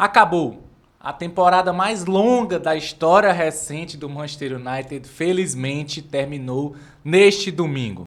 Acabou. A temporada mais longa da história recente do Manchester United, felizmente, terminou neste domingo.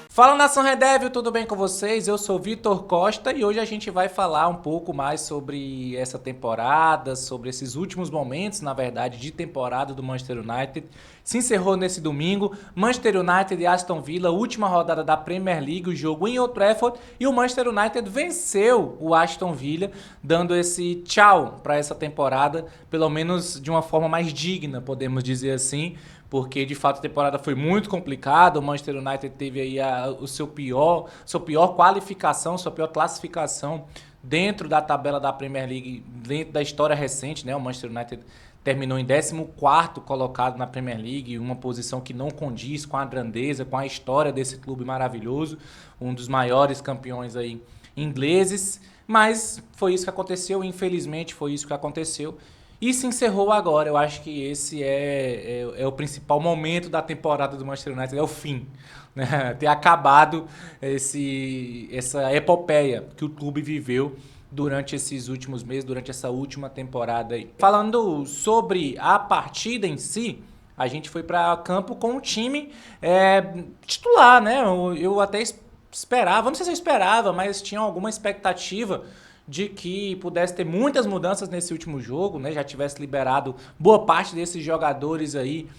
Fala Nação Red Devil, tudo bem com vocês? Eu sou Vitor Costa e hoje a gente vai falar um pouco mais sobre essa temporada, sobre esses últimos momentos, na verdade, de temporada do Manchester United. Se encerrou nesse domingo, Manchester United e Aston Villa, última rodada da Premier League, o jogo em Old Trafford, e o Manchester United venceu o Aston Villa, dando esse tchau para essa temporada, pelo menos de uma forma mais digna, podemos dizer assim, porque de fato a temporada foi muito complicada. O Manchester United teve aí sua pior qualificação, sua pior classificação dentro da tabela da Premier League, dentro da história recente, né? O Manchester United terminou em 14º colocado na Premier League, uma posição que não condiz com a grandeza, com a história desse clube maravilhoso, um dos maiores campeões aí ingleses, mas foi isso que aconteceu, infelizmente foi isso que aconteceu. E se encerrou agora. Eu acho que esse é o principal momento da temporada do Manchester United, é o fim. Né? Ter acabado essa epopeia que o clube viveu durante esses últimos meses, durante essa última temporada aí. Falando sobre a partida em si, a gente foi para campo com o time titular, né? Eu até esperava, não sei se eu esperava, mas tinha alguma expectativa de que pudesse ter muitas mudanças nesse último jogo, né? Já tivesse liberado boa parte desses jogadores aí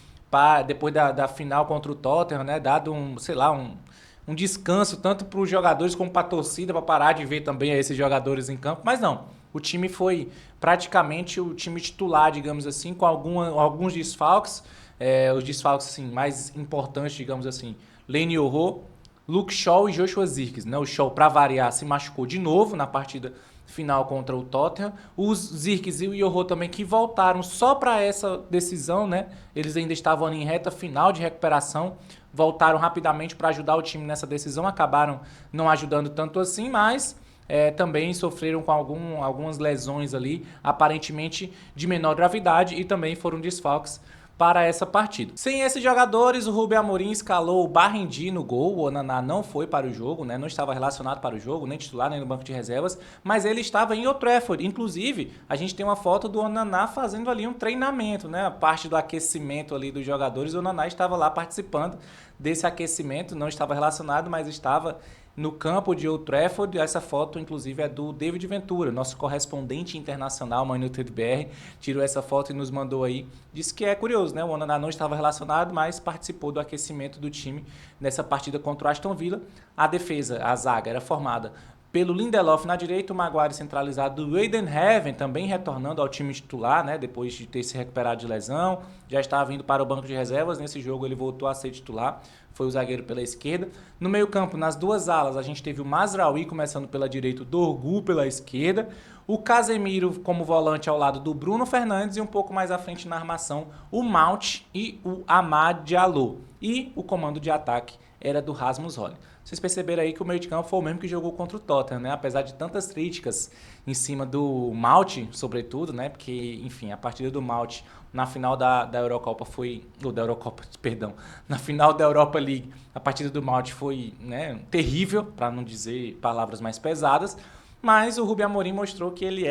depois da final contra o Tottenham, né? Dado um descanso tanto para os jogadores como para a torcida, para parar de ver também esses jogadores em campo, mas não. O time foi praticamente o time titular, digamos assim, com alguns desfalques, os desfalques assim, mais importantes, digamos assim, Leny Yoro, Luke Shaw e Joshua Zirkzee, né? O Shaw, para variar, se machucou de novo na partida final contra o Tottenham. Os Zirkzee e o Yoro também, que voltaram só para essa decisão, né? Eles ainda estavam em reta final de recuperação, voltaram rapidamente para ajudar o time nessa decisão, acabaram não ajudando tanto assim, mas também sofreram com algumas lesões ali, aparentemente de menor gravidade, e também foram desfalques para essa partida. Sem esses jogadores, o Ruben Amorim escalou o Barrendi no gol. O Onaná não foi para o jogo, né? Não estava relacionado para o jogo, nem titular, nem no banco de reservas, mas ele estava em Old Trafford. Inclusive, a gente tem uma foto do Onaná fazendo ali um treinamento, né? A parte do aquecimento ali dos jogadores, o Onaná estava lá participando desse aquecimento, não estava relacionado, mas estava no campo de Old Trafford. Essa foto, inclusive, é do David Ventura, nosso correspondente internacional, Man United BR, tirou essa foto e nos mandou aí. Disse que é curioso, né? O Onaná não estava relacionado, mas participou do aquecimento do time nessa partida contra o Aston Villa. A defesa, a zaga, era formada pelo Lindelof na direita, o Maguire centralizado, do Weidenhaven também retornando ao time titular, né, depois de ter se recuperado de lesão, já estava indo para o banco de reservas. Nesse jogo ele voltou a ser titular, foi o zagueiro pela esquerda. No meio campo, nas duas alas, a gente teve o Mazraoui começando pela direita, o Dorgu pela esquerda, o Casemiro como volante ao lado do Bruno Fernandes, e um pouco mais à frente na armação, o Mount e o Amad Diallo. E o comando de ataque era do Rasmus Højlund. Vocês perceberam aí que o meio de campo foi o mesmo que jogou contra o Tottenham, né? Apesar de tantas críticas em cima do Mount, sobretudo, né? Porque, enfim, a partida do Mount na final da Eurocopa foi... Ou da Eurocopa, perdão. Na final da Europa League, a partida do Mount foi, né, terrível, para não dizer palavras mais pesadas. Mas o Ruben Amorim mostrou que ele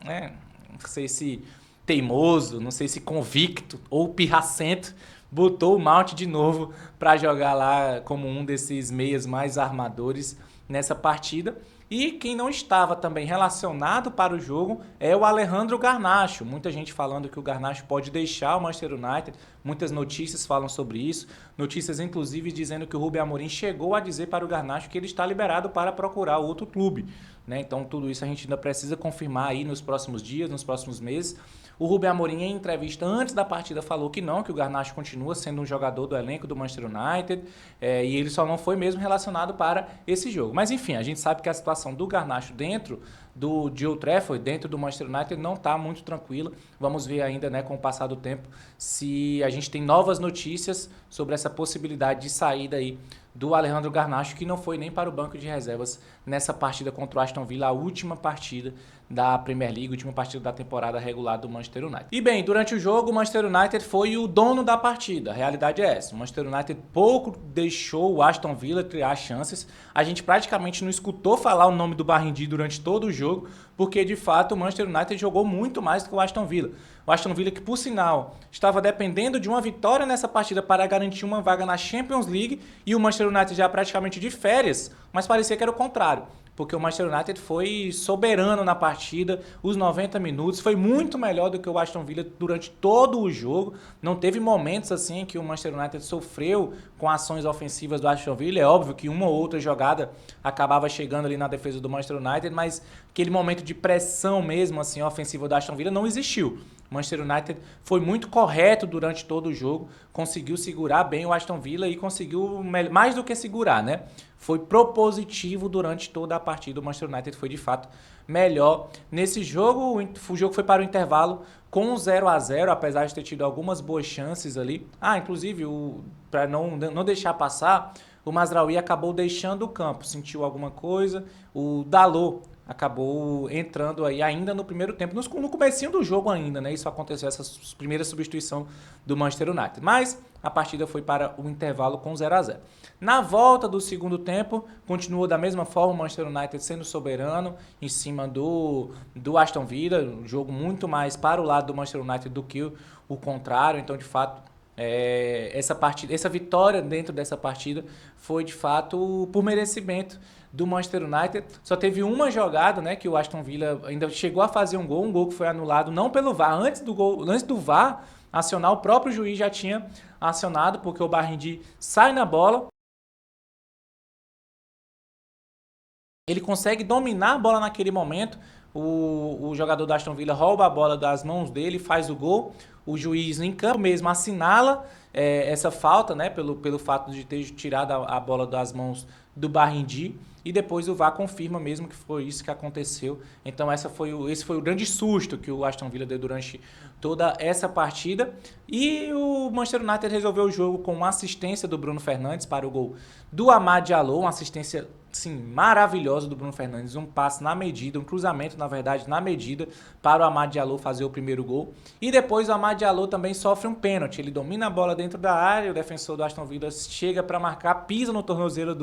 né, não sei se teimoso, não sei se convicto ou pirracento, botou o Mount de novo para jogar lá como um desses meias mais armadores nessa partida. E quem não estava também relacionado para o jogo é o Alejandro Garnacho. Muita gente falando que o Garnacho pode deixar o Manchester United. Muitas notícias falam sobre isso. Notícias, inclusive, dizendo que o Ruben Amorim chegou a dizer para o Garnacho que ele está liberado para procurar outro clube, né? Então, tudo isso a gente ainda precisa confirmar aí nos próximos dias, nos próximos meses. O Ruben Amorim, em entrevista antes da partida, falou que não, que o Garnacho continua sendo um jogador do elenco do Manchester United, e ele só não foi mesmo relacionado para esse jogo. Mas enfim, a gente sabe que a situação do Garnacho dentro de Old Trafford, dentro do Manchester United, não está muito tranquila. Vamos ver ainda, né, com o passar do tempo, se a gente tem novas notícias sobre essa possibilidade de saída aí do Alejandro Garnacho, que não foi nem para o banco de reservas nessa partida contra o Aston Villa, a última partida da Premier League, última partida da temporada regular do Manchester United. E bem, durante o jogo, o Manchester United foi o dono da partida, a realidade é essa. O Manchester United pouco deixou o Aston Villa criar chances, a gente praticamente não escutou falar o nome do Barrindi durante todo o jogo, porque de fato o Manchester United jogou muito mais do que o Aston Villa. O Aston Villa que, por sinal, estava dependendo de uma vitória nessa partida para garantir uma vaga na Champions League, e o Manchester United já praticamente de férias, mas parecia que era o contrário, porque o Manchester United foi soberano na partida, os 90 minutos, foi muito melhor do que o Aston Villa durante todo o jogo. Não teve momentos assim em que o Manchester United sofreu com ações ofensivas do Aston Villa. É óbvio que uma ou outra jogada acabava chegando ali na defesa do Manchester United, mas aquele momento de pressão mesmo assim ofensiva do Aston Villa não existiu. O Manchester United foi muito correto durante todo o jogo, conseguiu segurar bem o Aston Villa e conseguiu mais do que segurar, né? Foi propositivo durante toda a partida. O Manchester United foi de fato melhor nesse jogo. O jogo foi para o intervalo com 0-0, apesar de ter tido algumas boas chances ali. Inclusive, para não deixar passar, o Mazraoui acabou deixando o campo, sentiu alguma coisa. O Dalot acabou entrando aí ainda no primeiro tempo, no comecinho do jogo ainda, né? Isso aconteceu, essa primeira substituição do Manchester United. Mas a partida foi para o intervalo com 0-0. Na volta do segundo tempo, continuou da mesma forma o Manchester United sendo soberano em cima do Aston Villa, um jogo muito mais para o lado do Manchester United do que o contrário. Então, de fato, essa vitória dentro dessa partida foi de fato por merecimento do Manchester United. Só teve uma jogada, né, que o Aston Villa ainda chegou a fazer um gol que foi anulado não pelo VAR, antes do VAR acionar, o próprio juiz já tinha acionado, porque o Barrindi sai na bola, ele consegue dominar a bola naquele momento, o jogador do Aston Villa rouba a bola das mãos dele, faz o gol, o juiz em campo mesmo assinala essa falta, né, pelo fato de ter tirado a bola das mãos do Barrindi, e depois o VAR confirma mesmo que foi isso que aconteceu. Então esse foi o grande susto que o Aston Villa deu durante toda essa partida. E o Manchester United resolveu o jogo com uma assistência do Bruno Fernandes para o gol do Amad Diallo, uma assistência sim, maravilhosa do Bruno Fernandes, um passe na medida, um cruzamento, na verdade, na medida, para o Amad Diallo fazer o primeiro gol. E depois o Amad Diallo também sofre um pênalti, ele domina a bola dentro da área, o defensor do Aston Villa chega para marcar, pisa no tornozelo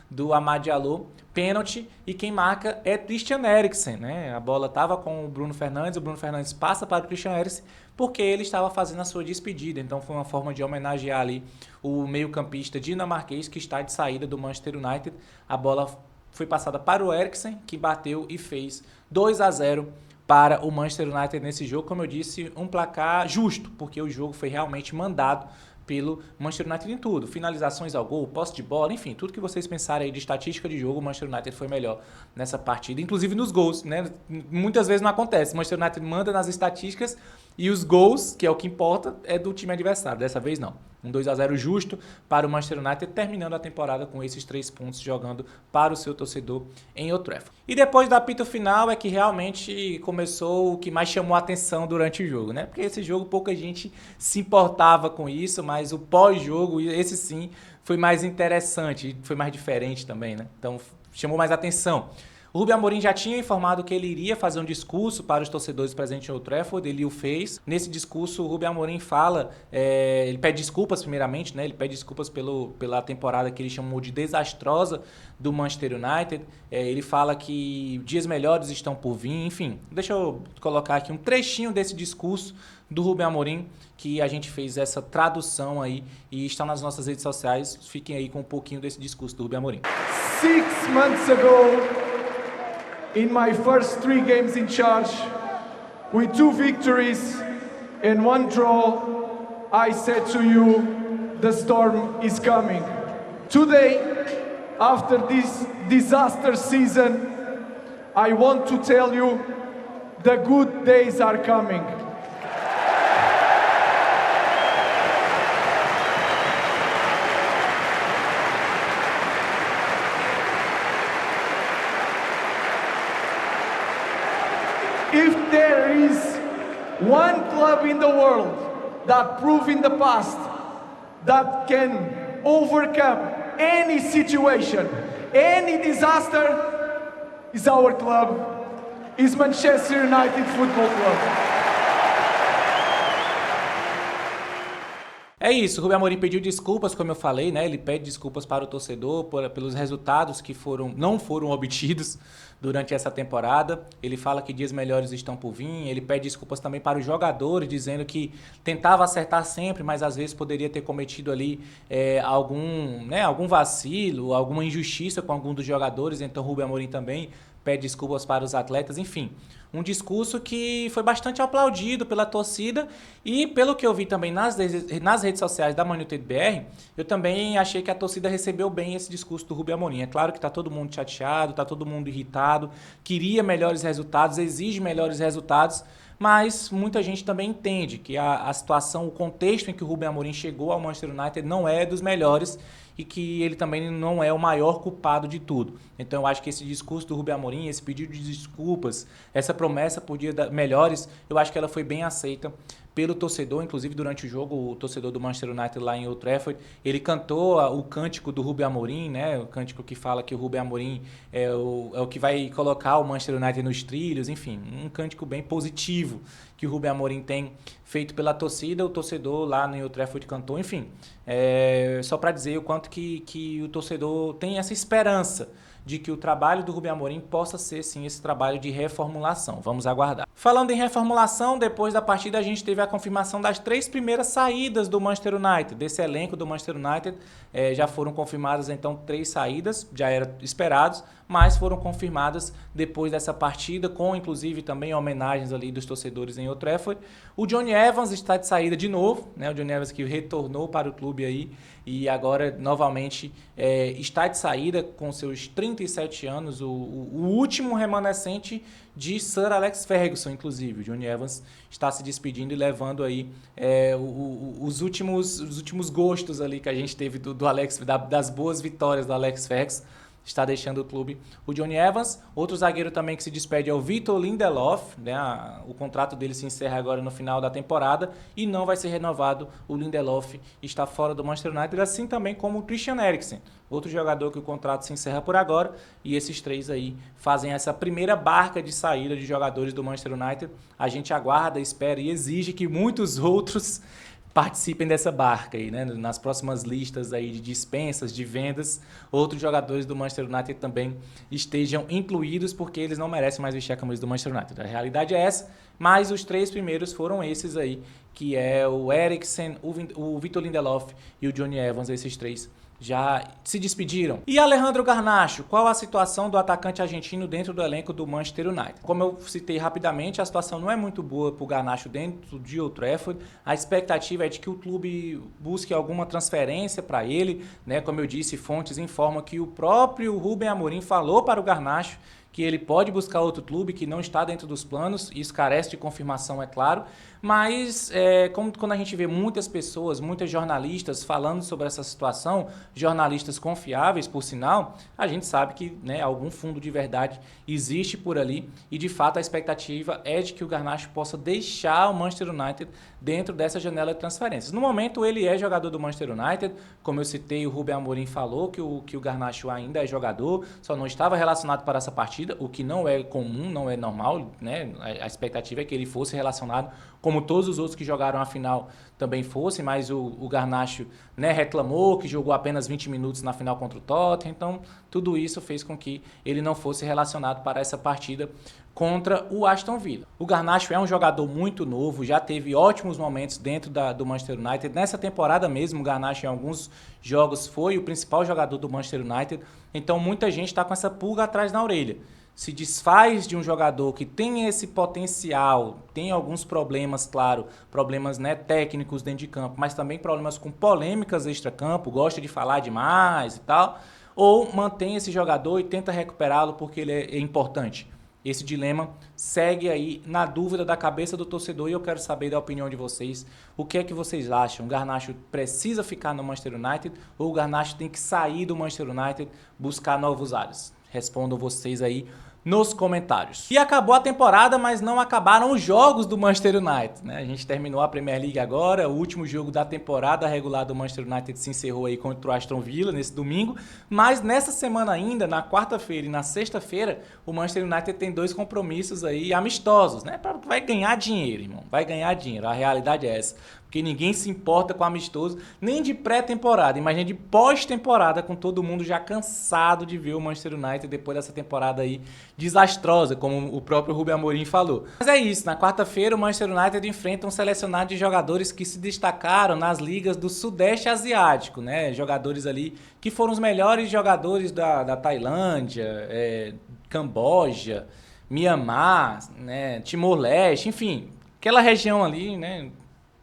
do Amad Diallo, pênalti, e quem marca é Christian Eriksen, né? A bola estava com o Bruno Fernandes passa para o Christian Eriksen, porque ele estava fazendo a sua despedida, então foi uma forma de homenagear ali o meio-campista dinamarquês que está de saída do Manchester United. A bola foi passada para o Eriksen, que bateu e fez 2-0 para o Manchester United nesse jogo. Como eu disse, um placar justo, porque o jogo foi realmente mandado pelo Manchester United em tudo. Finalizações ao gol, posse de bola, enfim, tudo que vocês pensarem aí de estatística de jogo, o Manchester United foi melhor nessa partida, inclusive nos gols, né? Muitas vezes não acontece. O Manchester United manda nas estatísticas e os gols, que é o que importa, é do time adversário. Dessa vez não. Um 2-0 justo para o Manchester United, terminando a temporada com esses 3 pontos, jogando para o seu torcedor em Old Trafford. E depois do apito final é que realmente começou o que mais chamou a atenção durante o jogo, né? Porque esse jogo pouca gente se importava com isso, mas o pós-jogo, esse sim, foi mais interessante, foi mais diferente também, né? Então chamou mais atenção. O Ruben Amorim já tinha informado que ele iria fazer um discurso para os torcedores presentes em Old Trafford, ele o fez. Nesse discurso, o Ruben Amorim fala, ele pede desculpas primeiramente, né? Ele pede desculpas pela temporada que ele chamou de desastrosa do Manchester United. Ele fala que dias melhores estão por vir, enfim. Deixa eu colocar aqui um trechinho desse discurso do Ruben Amorim, que a gente fez essa tradução aí e está nas nossas redes sociais. Fiquem aí com um pouquinho desse discurso do Ruben Amorim. 6 months ago, in my first 3 games in charge, with 2 victories and 1 draw, I said to you, the storm is coming. Today, after this disaster season, I want to tell you, the good days are coming. if there is one club in the world that proved in the past that can overcome any situation, any disaster, is our club, is Manchester United Football Club. É isso, o Rubem Amorim pediu desculpas, como eu falei, né? Ele pede desculpas para o torcedor pelos resultados que não foram obtidos durante essa temporada. Ele fala que dias melhores estão por vir. Ele pede desculpas também para os jogadores, dizendo que tentava acertar sempre, mas às vezes poderia ter cometido ali algum vacilo, alguma injustiça com algum dos jogadores. Então o Rubem Amorim também pede desculpas para os atletas, enfim. Um discurso que foi bastante aplaudido pela torcida e pelo que eu vi também nas redes sociais da Man United BR, eu também achei que a torcida recebeu bem esse discurso do Rubem Amorim. É claro que está todo mundo chateado, está todo mundo irritado, queria melhores resultados, exige melhores resultados, mas muita gente também entende que a situação, o contexto em que o Rubem Amorim chegou ao Manchester United não é dos melhores e que ele também não é o maior culpado de tudo. Então eu acho que esse discurso do Rubem Amorim, esse pedido de desculpas, essa promessa por dia melhores, eu acho que ela foi bem aceita pelo torcedor. Inclusive durante o jogo, o torcedor do Manchester United lá em Old Trafford, ele cantou o cântico do Rubem Amorim, né? O cântico que fala que o Rubem Amorim é o que vai colocar o Manchester United nos trilhos, enfim, um cântico bem positivo que o Rubem Amorim tem feito pela torcida. O torcedor lá no Old Trafford cantou, enfim, só para dizer o quanto que o torcedor tem essa esperança de que o trabalho do Rubem Amorim possa ser, sim, esse trabalho de reformulação. Vamos aguardar. Falando em reformulação, depois da partida a gente teve a confirmação das 3 primeiras saídas do Manchester United, desse elenco do Manchester United. Já foram confirmadas, então, 3 saídas, já eram esperados, mas foram confirmadas depois dessa partida, com, inclusive, também homenagens ali dos torcedores em Old Trafford. O Jonny Evans está de saída de novo, né? O Jonny Evans que retornou para o clube aí e agora, novamente, está de saída com seus 37 anos, o último remanescente de Sir Alex Ferguson, inclusive. O Jonny Evans está se despedindo e levando aí os últimos gostos ali que a gente teve do Alex, das boas vitórias do Alex Ferguson. Está deixando o clube o Jonny Evans. Outro zagueiro também que se despede é o Victor Lindelof, né? O contrato dele se encerra agora no final da temporada e não vai ser renovado. O Lindelof está fora do Manchester United, assim também como o Christian Eriksen, outro jogador que o contrato se encerra por agora. E esses 3 aí fazem essa primeira barca de saída de jogadores do Manchester United. A gente aguarda, espera e exige que muitos outros participem dessa barca aí, né? Nas próximas listas aí de dispensas, de vendas, outros jogadores do Manchester United também estejam incluídos, porque eles não merecem mais vestir a camisa do Manchester United. A realidade é essa, mas os 3 primeiros foram esses aí, que é o Eriksen, o Victor Lindelof e o Jonny Evans. Esses 3 já se despediram. E Alejandro Garnacho, qual a situação do atacante argentino dentro do elenco do Manchester United? Como eu citei rapidamente, a situação não é muito boa para o Garnacho dentro de Old Trafford. A expectativa é de que o clube busque alguma transferência para ele, né? Como eu disse, fontes informam que o próprio Rubem Amorim falou para o Garnacho que ele pode buscar outro clube, que não está dentro dos planos. Isso carece de confirmação, é claro, mas quando a gente vê muitas pessoas, muitos jornalistas falando sobre essa situação, jornalistas confiáveis, por sinal, a gente sabe que, né, algum fundo de verdade existe por ali e, de fato, a expectativa é de que o Garnacho possa deixar o Manchester United dentro dessa janela de transferências. No momento, ele é jogador do Manchester United, como eu citei, o Rubem Amorim falou que o Garnacho ainda é jogador, só não estava relacionado para essa partida, o que não é comum, não é normal, né? A expectativa é que ele fosse relacionado, como todos os outros que jogaram a final também fossem, mas o Garnacho, né, reclamou que jogou apenas 20 minutos na final contra o Tottenham, então tudo isso fez com que ele não fosse relacionado para essa partida contra o Aston Villa. O Garnacho é um jogador muito novo, já teve ótimos momentos dentro do Manchester United. Nessa temporada mesmo, o Garnacho em alguns jogos foi o principal jogador do Manchester United, então muita gente está com essa pulga atrás da orelha. Se desfaz de um jogador que tem esse potencial, tem alguns problemas, claro, problemas, né, técnicos dentro de campo, mas também problemas com polêmicas extra-campo, gosta de falar demais e tal, ou mantém esse jogador e tenta recuperá-lo porque ele é importante. Esse dilema segue aí na dúvida da cabeça do torcedor e eu quero saber da opinião de vocês. O que é que vocês acham? O Garnacho precisa ficar no Manchester United ou o Garnacho tem que sair do Manchester United, buscar novos ares? Respondam vocês aí nos comentários. E acabou a temporada, mas não acabaram os jogos do Manchester United, né? A gente terminou a Premier League agora, o último jogo da temporada regular do Manchester United se encerrou aí contra o Aston Villa nesse domingo, mas nessa semana ainda, na quarta-feira e na sexta-feira, o Manchester United tem 2 compromissos aí amistosos, né? Vai ganhar dinheiro, irmão, vai ganhar dinheiro, a realidade é essa. Porque ninguém se importa com amistoso, nem de pré-temporada, imagina de pós-temporada, com todo mundo já cansado de ver o Manchester United depois dessa temporada aí desastrosa, como o próprio Rubem Amorim falou. Mas é isso, na quarta-feira o Manchester United enfrenta um selecionado de jogadores que se destacaram nas ligas do Sudeste Asiático, né? Jogadores ali que foram os melhores jogadores da Tailândia, Camboja, Mianmar, né? Timor-Leste, enfim, aquela região ali, né?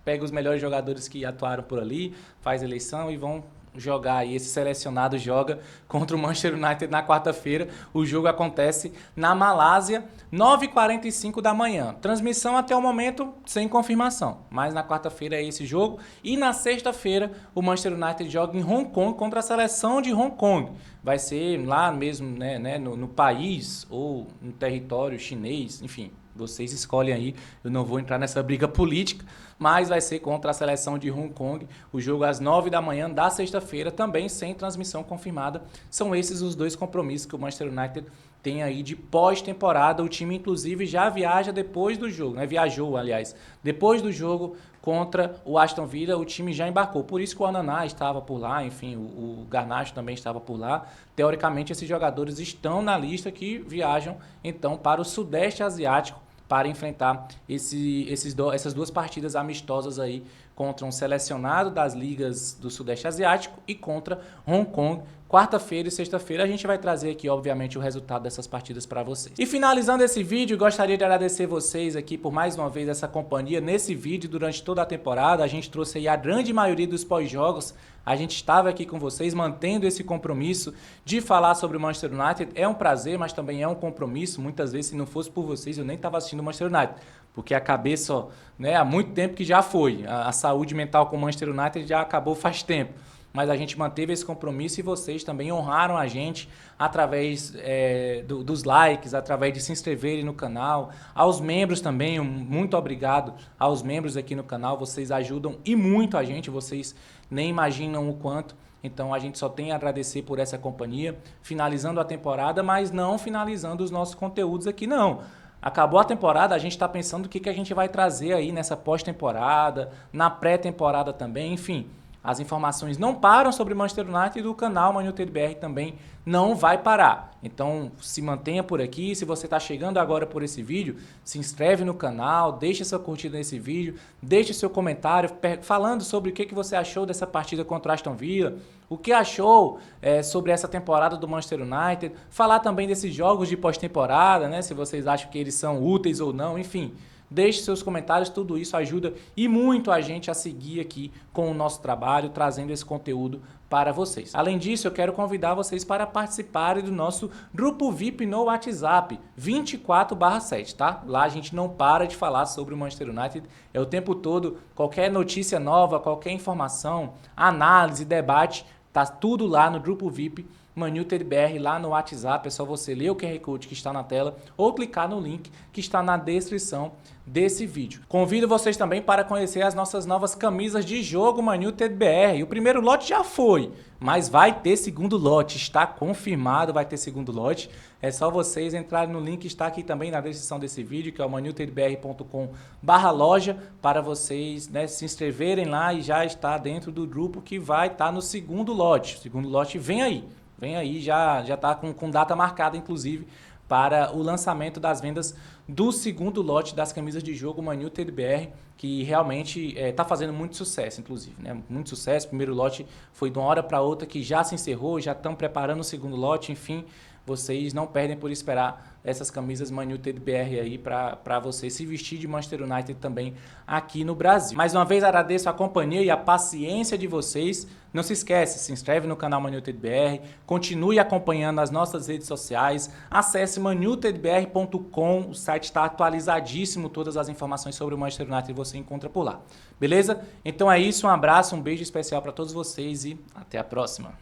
Pega os melhores jogadores que atuaram por ali, faz eleição e vão jogar aí. Esse selecionado joga contra o Manchester United na quarta-feira. O jogo acontece na Malásia, 9h45 da manhã. Transmissão até o momento sem confirmação, mas na quarta-feira é esse jogo. E na sexta-feira o Manchester United joga em Hong Kong contra a seleção de Hong Kong. Vai ser lá mesmo, né, no país ou no território chinês, enfim. Vocês escolhem aí, eu não vou entrar nessa briga política, mas vai ser contra a seleção de Hong Kong, o jogo às 9 da manhã da sexta-feira, também sem transmissão confirmada. São esses os 2 compromissos que o Manchester United tem aí de pós-temporada. O time, inclusive, já viaja depois do jogo, né? Viajou, aliás, depois do jogo contra o Aston Villa, o time já embarcou. Por isso que o Ananá estava por lá, enfim, o Garnacho também estava por lá. Teoricamente, esses jogadores estão na lista que viajam, então, para o Sudeste Asiático, para enfrentar essas 2 partidas amistosas aí contra um selecionado das ligas do Sudeste Asiático e contra Hong Kong. Quarta-feira e sexta-feira a gente vai trazer aqui, obviamente, o resultado dessas partidas para vocês. E finalizando esse vídeo, gostaria de agradecer vocês aqui por mais uma vez essa companhia nesse vídeo durante toda a temporada. A gente trouxe aí a grande maioria dos pós-jogos. A gente estava aqui com vocês, mantendo esse compromisso de falar sobre o Manchester United. É um prazer, mas também é um compromisso. Muitas vezes, se não fosse por vocês, eu nem estava assistindo o Manchester United. Porque a cabeça, né, há muito tempo que já foi. A saúde mental com o Manchester United já acabou faz tempo. Mas a gente manteve esse compromisso e vocês também honraram a gente através dos likes, através de se inscreverem no canal. Aos membros também, muito obrigado aos membros aqui no canal, vocês ajudam e muito a gente, vocês nem imaginam o quanto. Então a gente só tem a agradecer por essa companhia, finalizando a temporada, mas não finalizando os nossos conteúdos aqui não. Acabou a temporada, a gente está pensando o que a gente vai trazer aí nessa pós-temporada, na pré-temporada também, enfim. As informações não param sobre o Manchester United e o canal Man United BR também não vai parar. Então se mantenha por aqui. Se você está chegando agora por esse vídeo, se inscreve no canal, deixa sua curtida nesse vídeo, deixe seu comentário falando sobre o que você achou dessa partida contra o Aston Villa, o que achou sobre essa temporada do Manchester United, falar também desses jogos de pós-temporada, né? Se vocês acham que eles são úteis ou não, enfim. Deixe seus comentários, tudo isso ajuda e muito a gente a seguir aqui com o nosso trabalho, trazendo esse conteúdo para vocês. Além disso, eu quero convidar vocês para participarem do nosso grupo VIP no WhatsApp, 24/7, tá? Lá a gente não para de falar sobre o Manchester United, é o tempo todo, qualquer notícia nova, qualquer informação, análise, debate, tá tudo lá no grupo VIP Man United BR lá no WhatsApp. É só você ler o QR Code que está na tela ou clicar no link que está na descrição desse vídeo. Convido vocês também para conhecer as nossas novas camisas de jogo Man United BR. O primeiro lote já foi, mas vai ter segundo lote, está confirmado, vai ter segundo lote. É só vocês entrarem no link que está aqui também na descrição desse vídeo, que é o manutedbr.com/loja, para vocês, né, se inscreverem lá e já estar dentro do grupo que vai estar no segundo lote. O segundo lote vem aí. Vem aí, já está com data marcada, inclusive, para o lançamento das vendas do segundo lote das camisas de jogo Man United BR, que realmente está fazendo muito sucesso, inclusive, né? Muito sucesso. O primeiro lote foi de uma hora para outra que já se encerrou, já estão preparando o segundo lote, enfim. Vocês não perdem por esperar essas camisas Man United BR aí para você se vestir de Manchester United também aqui no Brasil. Mais uma vez agradeço a companhia e a paciência de vocês. Não se esquece, se inscreve no canal Man United BR, continue acompanhando as nossas redes sociais, acesse manutedbr.com, o site está atualizadíssimo, todas as informações sobre o Manchester United você encontra por lá. Beleza? Então é isso, um abraço, um beijo especial para todos vocês e até a próxima.